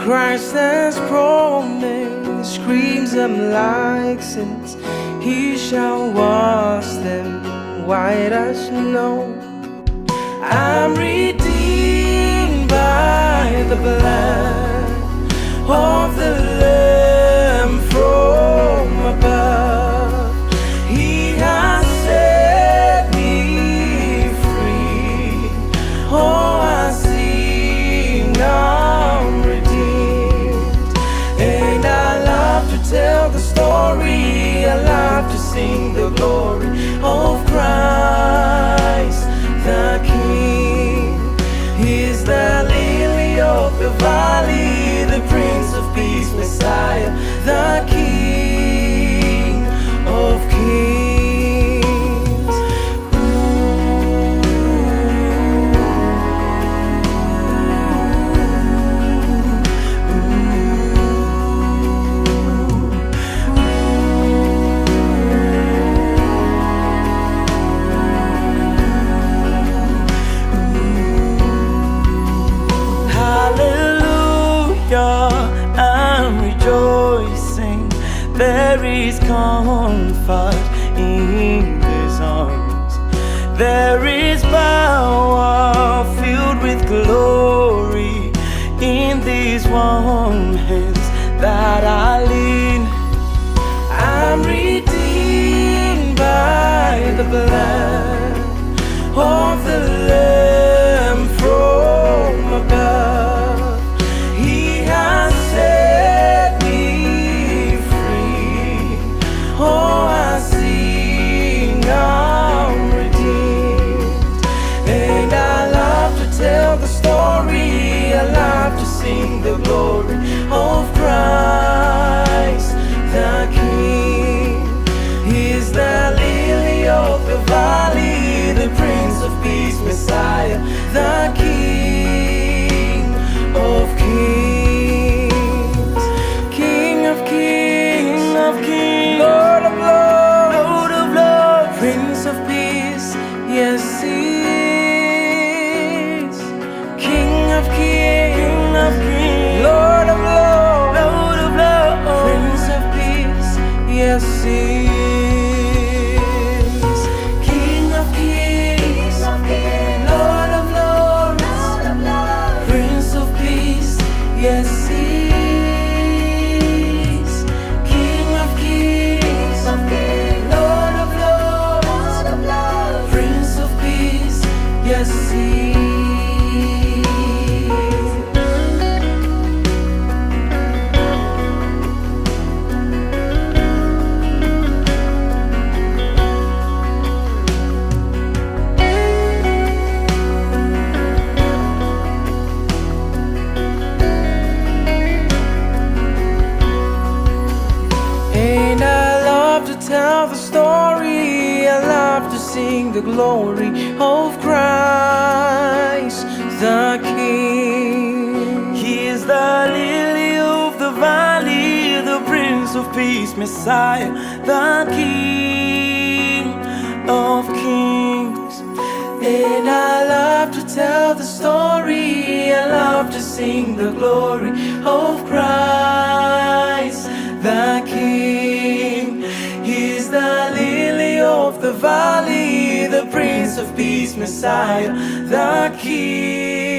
Christ has promised, screams them like sins. He shall wash them white as snow. I'm redeemed by the blood of the Lamb from above. He has set me free. Oh, I sing, I'm redeemed. And I love to tell the story. I love to sing the glory of Christ the King. He's the lily of the valley, the Prince of Peace, Messiah, the King of Kings. I'm rejoicing. There is comfort in His arms. There is power filled with glory in these warm hands that I lean. I'm redeemed by the blood of the Lamb from above. Oh, I sing, I'm redeemed. And I love to tell the story. I love to sing the glory of Christ the King. He's the lily of the valley, the Prince of Peace, Messiah, the King of Kings. King of Kings, of Kings, Lord of Lords, Lord of Lords, Prince of Peace, yes He is. King of Kings, Lord of Lords, Lord of Lords, Prince of Peace, yes He is. King of Kings, Lord of Lords, Prince of Peace, yes He is. Yes, He and I love to tell the story. I love to sing the glory of Christ the King. He is the lily of the valley, the Prince of Peace, Messiah, the King of Kings. And I love to tell the story. I love to sing the glory of Christ the King. He's the lily of the valley, the Prince of Peace, Messiah, the King.